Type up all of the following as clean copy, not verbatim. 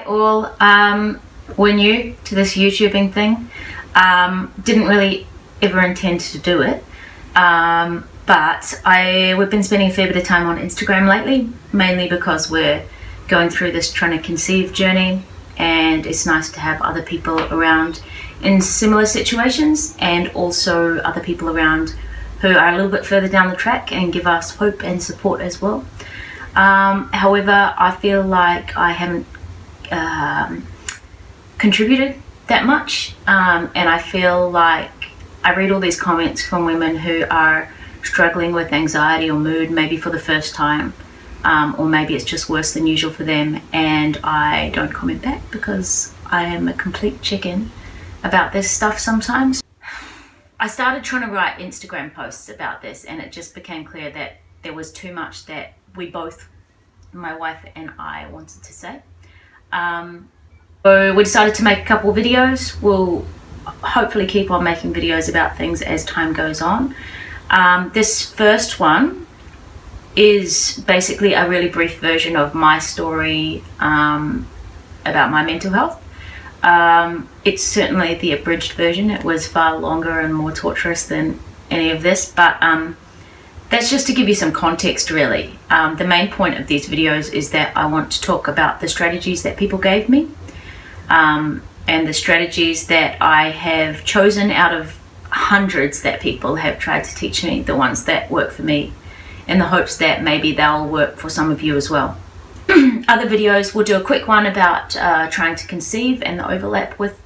all. We're new to this YouTubing thing. Didn't really ever intend to do it, but we've been spending a fair bit of time on Instagram lately, mainly because we're going through this trying to conceive journey, and it's nice to have other people around in similar situations, and also other people around who are a little bit further down the track and give us hope and support as well. However, I feel like I haven't contributed that much, and I feel like I read all these comments from women who are struggling with anxiety or mood, maybe for the first time, or maybe it's just worse than usual for them, and I don't comment back because I am a complete chicken about this stuff sometimes. I started trying to write Instagram posts about this, and it just became clear that there was too much that we both, my wife and I, wanted to say. So we decided to make a couple of videos. We'll hopefully keep on making videos about things as time goes on. This first one is basically a really brief version of my story about my mental health. It's certainly the abridged version. It was far longer and more torturous than any of this, but that's just to give you some context, really. The main point of these videos is that I want to talk about the strategies that people gave me, and the strategies that I have chosen out of hundreds that people have tried to teach me, the ones that work for me, in the hopes that maybe they'll work for some of you as well. Other videos, we'll do a quick one about trying to conceive and the overlap with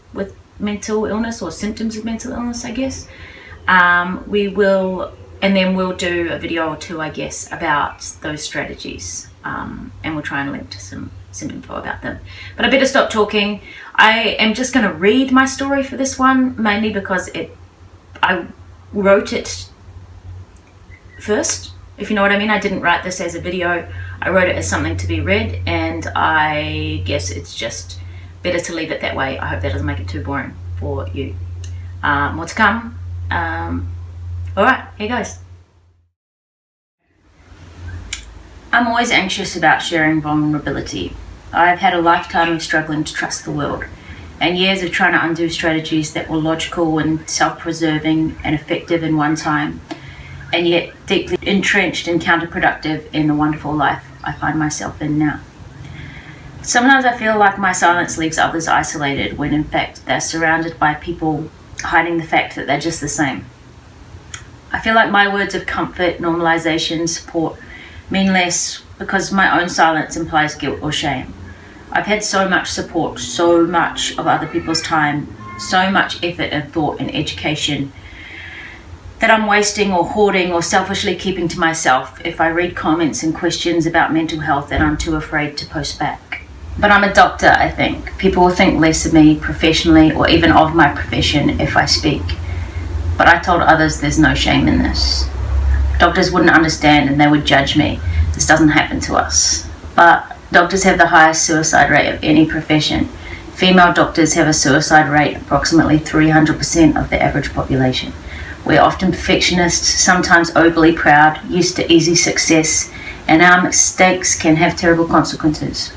mental illness, or symptoms of mental illness, I guess. And then we'll do a video or two, I guess, about those strategies, and we'll try and link to some info about them. But I better stop talking. I am just going to read my story for this one, mainly because I wrote it first, if you know what I mean. I didn't write this as a video. I wrote it as something to be read, and I guess it's just better to leave it that way. I hope that doesn't make it too boring for you. More to come. Alright, here goes. I'm always anxious about sharing vulnerability. I've had a lifetime of struggling to trust the world, and years of trying to undo strategies that were logical and self-preserving and effective in one time, and yet deeply entrenched and counterproductive in the wonderful life I find myself in now. Sometimes I feel like my silence leaves others isolated, when in fact they're surrounded by people hiding the fact that they're just the same. I feel like my words of comfort, normalization, support mean less because my own silence implies guilt or shame. I've had so much support, so much of other people's time, so much effort and thought and education that I'm wasting or hoarding or selfishly keeping to myself if I read comments and questions about mental health that I'm too afraid to post back. But I'm a doctor, I think. People will think less of me professionally, or even of my profession, if I speak. But I told others there's no shame in this. Doctors wouldn't understand and they would judge me. This doesn't happen to us. But doctors have the highest suicide rate of any profession. Female doctors have a suicide rate approximately 300% of the average population. We're often perfectionists, sometimes overly proud, used to easy success, and our mistakes can have terrible consequences.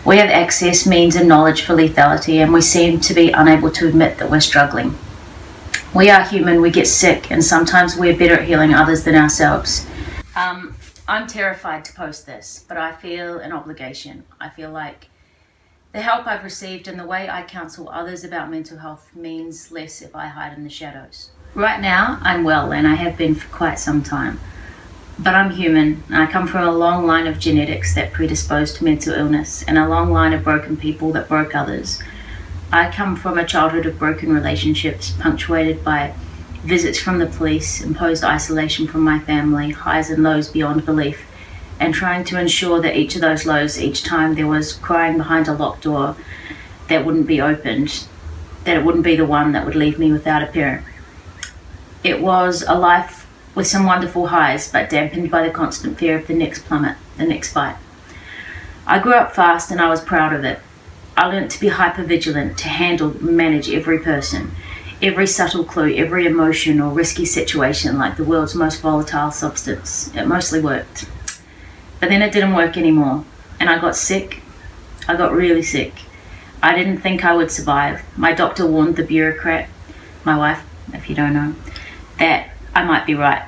We have access, means, and knowledge for lethality, and we seem to be unable to admit that we're struggling. We are human, we get sick, and sometimes we're better at healing others than ourselves. I'm terrified to post this, but I feel an obligation. I feel like the help I've received and the way I counsel others about mental health means less if I hide in the shadows. Right now, I'm well, and I have been for quite some time. But I'm human, and I come from a long line of genetics that predispose to mental illness, and a long line of broken people that broke others. I come from a childhood of broken relationships, punctuated by visits from the police, imposed isolation from my family, highs and lows beyond belief, and trying to ensure that each of those lows, each time there was crying behind a locked door that wouldn't be opened, that it wouldn't be the one that would leave me without a parent. It was a life with some wonderful highs, but dampened by the constant fear of the next plummet, the next fight. I grew up fast and I was proud of it. I learned to be hyper-vigilant, to handle, manage every person, every subtle clue, every emotion or risky situation like the world's most volatile substance. It mostly worked. But then it didn't work anymore, and I got sick. I got really sick. I didn't think I would survive. My doctor warned the bureaucrat, my wife, if you don't know, that I might be right.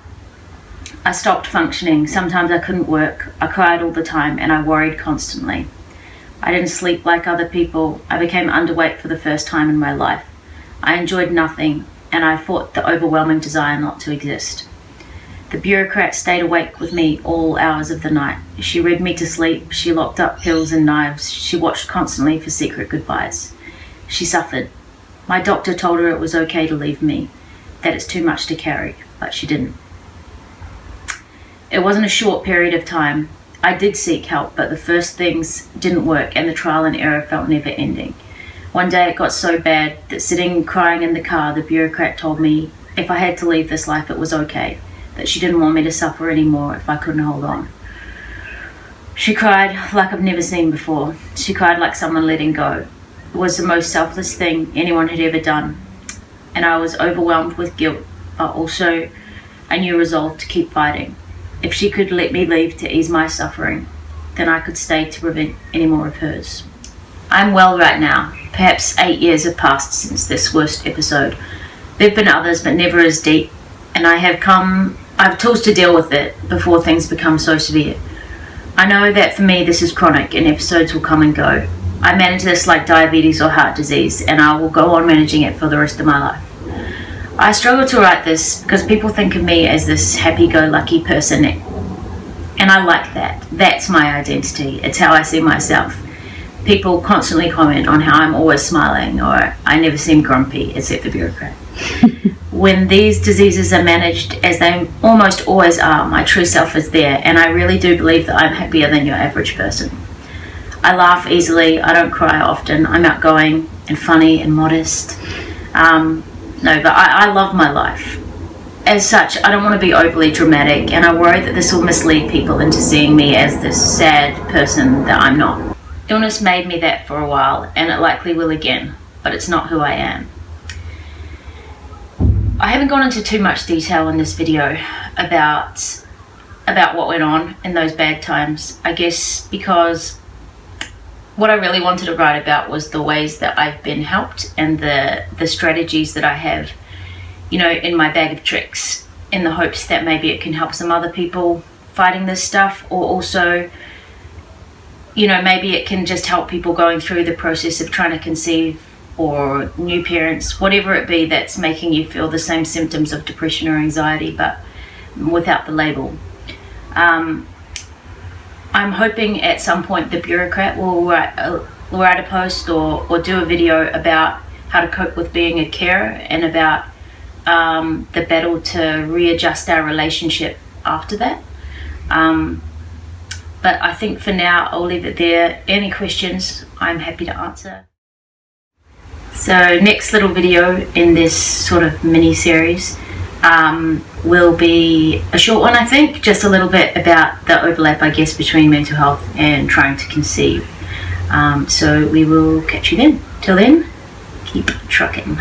I stopped functioning. Sometimes I couldn't work. I cried all the time and I worried constantly. I didn't sleep like other people. I became underweight for the first time in my life. I enjoyed nothing and I fought the overwhelming desire not to exist. The bureaucrat stayed awake with me all hours of the night. She read me to sleep. She locked up pills and knives. She watched constantly for secret goodbyes. She suffered. My doctor told her it was okay to leave me, that it's too much to carry, but she didn't. It wasn't a short period of time. I did seek help, but the first things didn't work and the trial and error felt never ending. One day it got so bad that sitting crying in the car, the bureaucrat told me if I had to leave this life it was okay, that she didn't want me to suffer anymore if I couldn't hold on. She cried like I've never seen before. She cried like someone letting go. It was the most selfless thing anyone had ever done. And I was overwhelmed with guilt, but also a new resolve to keep fighting. If she could let me leave to ease my suffering, then I could stay to prevent any more of hers. I'm well right now. Perhaps 8 years have passed since this worst episode. There have been others, but never as deep. And I have tools to deal with it before things become so severe. I know that for me this is chronic and episodes will come and go. I manage this like diabetes or heart disease and I will go on managing it for the rest of my life. I struggle to write this because people think of me as this happy-go-lucky person and I like that. That's my identity. It's how I see myself. People constantly comment on how I'm always smiling or I never seem grumpy, except the bureaucrat. When these diseases are managed, as they almost always are, my true self is there, and I really do believe that I'm happier than your average person. I laugh easily, I don't cry often, I'm outgoing and funny and modest. But I love my life. As such, I don't want to be overly dramatic, and I worry that this will mislead people into seeing me as this sad person that I'm not. Illness made me that for a while, and it likely will again, but it's not who I am. I haven't gone into too much detail in this video about what went on in those bad times, I guess because what I really wanted to write about was the ways that I've been helped and the strategies that I have, in my bag of tricks, in the hopes that maybe it can help some other people fighting this stuff, or also, maybe it can just help people going through the process of trying to conceive, or new parents, whatever it be that's making you feel the same symptoms of depression or anxiety, but without the label. I'm hoping at some point the bureaucrat will write a post or do a video about how to cope with being a carer and about the battle to readjust our relationship after that. But I think for now I'll leave it there. Any questions, I'm happy to answer. So next little video in this sort of mini series will be a short one, I think, just a little bit about the overlap, I guess, between mental health and trying to conceive. So we will catch you then. Till then, keep trucking.